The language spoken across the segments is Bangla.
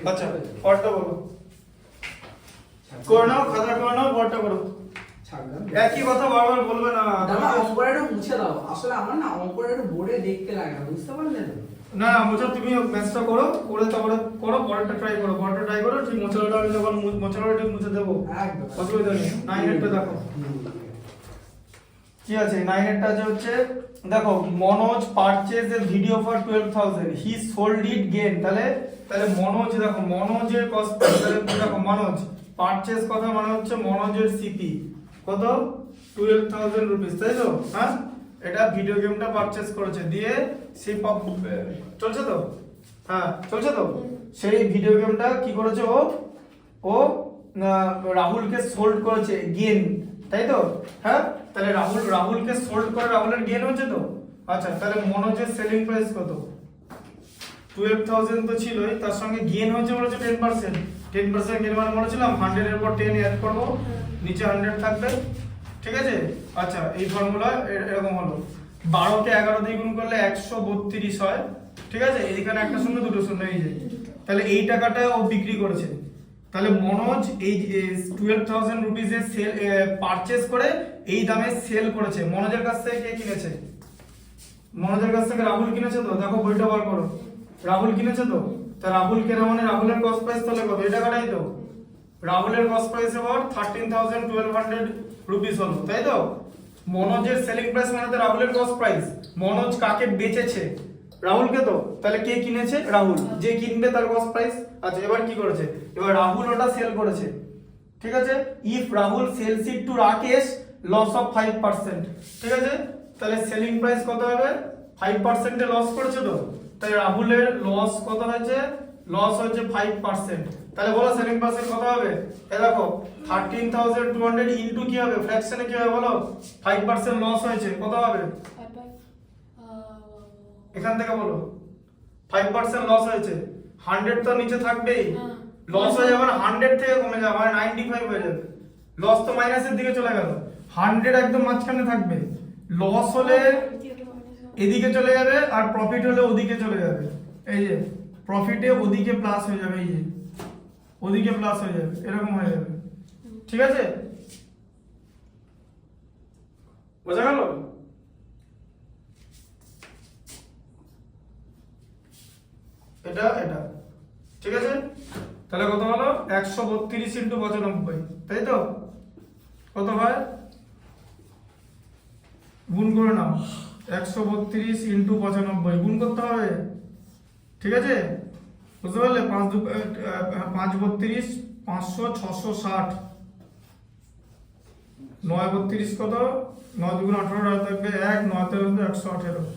আচ্ছা পরটা বলো, করে নাও, খাতা করে নাও, পরটা করো। একই কথা বারবার বলবে না। দাদা অঙ্কটা মুছে দাও, আসলে আমার না অঙ্কটা বোর্ডে দেখতে লাগে না, বুঝতে পারলে তো? না মোচা তুমি ম্যাথটা করো, করে তারপরে করো, পরেরটা ট্রাই করো, পরেরটা ট্রাই করো, ঠিক মোচাটা আমি যখন মোচাটা ঠিক মুছে দেবো, একদম অসুবিধা নেই। 9 এরটা দেখো কি আছে। 9 এরটা হচ্ছে দেখো, Manoj purchase A video for 12,000, he sold it gain. তাহলে মনোজ, দেখো মনোজের কস্ট, তাহলে দেখো মনোজ পারচেজ কথা মানে হচ্ছে মনোজের সিপি কত, 12,000 রুপিস, তাই তো? হ্যাঁ, এটা ভিডিও গেমটা পারচেজ করেছে, দিয়ে সেই চলছে তো, হ্যাঁ চলছে তো, সেই ভিডিও গেমটা কি করেছে ও রাহুলকে সোল্ড করেছে গেন, তাই তো? হ্যাঁ, তাহলে রাহুলকে সোল্ড করে রাহুলের গেন হচ্ছে তো। আচ্ছা, তাহলে মনোজের সেলিং প্রাইস কত? 12,000 তো ছিলই, তার সঙ্গে গেন হচ্ছে বলেছে 10%। 10% গেন মানে বলেছিলাম 100 এর পর 10 অ্যাড করব, নিচে 100 থাকবে, ঠিক আছে? আচ্ছা, এই ফর্মুলা এরকম হলো, 12 কে 11 দিয়ে গুণ করলে 132 হয়, ঠিক আছে? এইখানে একটা শূন্য দুটো শূন্য, এই যে, তাহলে এই টাকাটা ও বিক্রি করেছে। তাহলে মনোজ এই 12,000 রুপিস এর সেল পারচেজ করে এই দামে সেল করেছে। মনোজের কাছ থেকে কে কিনেছে? মনোজের কাছ থেকে রাহুল কিনেছে তো। দেখো বইটা বার করো, রাহুল কিনেছে তো। তা রাহুল কেনা মানে রাহুলের কস্ট প্রাইস তাহলে কত? এই টাকাটাই তো। রাহুলের কস্ট প্রাইস এবার 13,1200 রুপিস হলো, তাই তো? মনোজের সেলিং প্রাইস মানে তো রাহুলের কস্ট প্রাইস। মনোজ কাকে বেচেছে? রাহুলকে তো। তাহলে কে কিনেছে? রাহুল। যে কিনবে তার কস্ট প্রাইস। আচ্ছা, এবার কি করেছে? এবার রাহুল ওটা সেল করেছে, ঠিক আছে? If Rahul sells it to Rakesh, loss of 5%, ঠিক আছে? তাহলে সেলিং প্রাইস কত হবে? 5% এ লস করেছে তো। তাই রাহুলের লস কত হয়েছে? লস হচ্ছে 5%। তাহলে বলো সেলিং প্রাইস কত হবে? এই দেখো 13,200 ইনটু কি হবে, ফ্র্যাকশনে কি হবে বলো? 5% লস হয়েছে, কত হবে? এখান থেকে বলো, 5% লস হয়েছে, 100 তো নিচে থাকবেই, লস হয়ে যাবে, 100 থেকে কমে যাবে, মানে 95 হয়ে যাবে। লস তো মাইনাসের দিকে চলে গেল, 100 একদম মাঝখানে থাকবে। লস হলে এদিকে চলে যাবে, আর প্রফিট হলে ওদিকে চলে যাবে। এই যে প্রফিটে ওদিকে প্লাস হয়ে যাবে, এই যে ওদিকে প্লাস হয়ে যাবে, এরকম হয়ে যাবে, ঠিক আছে? বোঝা গেল? এটা ঠিক আছে? তাহলে কত হলো? 132 ইনটু 95, তাই তো? কত হয়? গুণ করে নাও, 132 ইনটু 95 গুণ করতে হবে, ঠিক আছে? বুঝতে পারলে? 5 32, 500, 660, 9 32 কত? 9 দুগুণ 18 থাকবে 1, 9 13 118,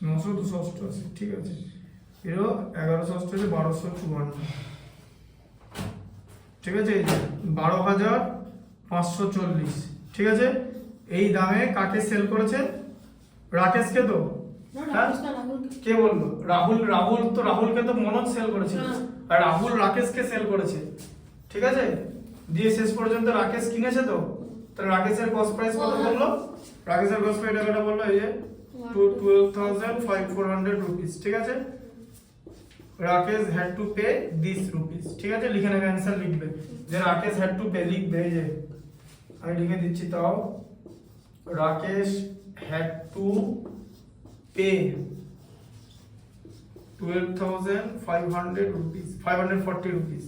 900 288, ঠিক আছে? 1188 1254, ঠিক আছে? এই যে 12,540, ঠিক আছে? এই দামে কাকে সেল করেছে? রাকেশকে তো। হ্যাঁ, কে বললো? রাহুল তো, রাহুলকে তো মনোজ সেল করেছে, আর রাহুল রাকেশকে সেল করেছে, ঠিক আছে? দিয়ে শেষ পর্যন্ত রাকেশ কিনেছে তো। তাহলে রাকেশের কস্ট প্রাইস কত বললো? রাকেশের কস্ট প্রাইস টাকাটা বললো এই যে 12,500 রুপিস, ঠিক আছে? Rakesh had to pay this rupees, ঠিক আছে? লিখে নেবে, অ্যান্সার লিখবে যে রাকেশ হ্যাড টু পে, লিখবে, এই যে আমি লিখে দিচ্ছি, তাও Rakesh had to pay 12,500 rupees, 540 rupees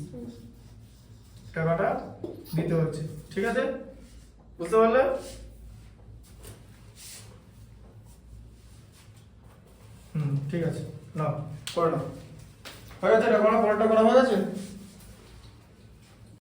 টাকাটা দিতে হচ্ছে, ঠিক আছে? বুঝতে পারলে? ঠিক আছে, নাও করে নাও। হয়ে গেছে? এটা করা, পরেরটা করা হয়ে গেছে?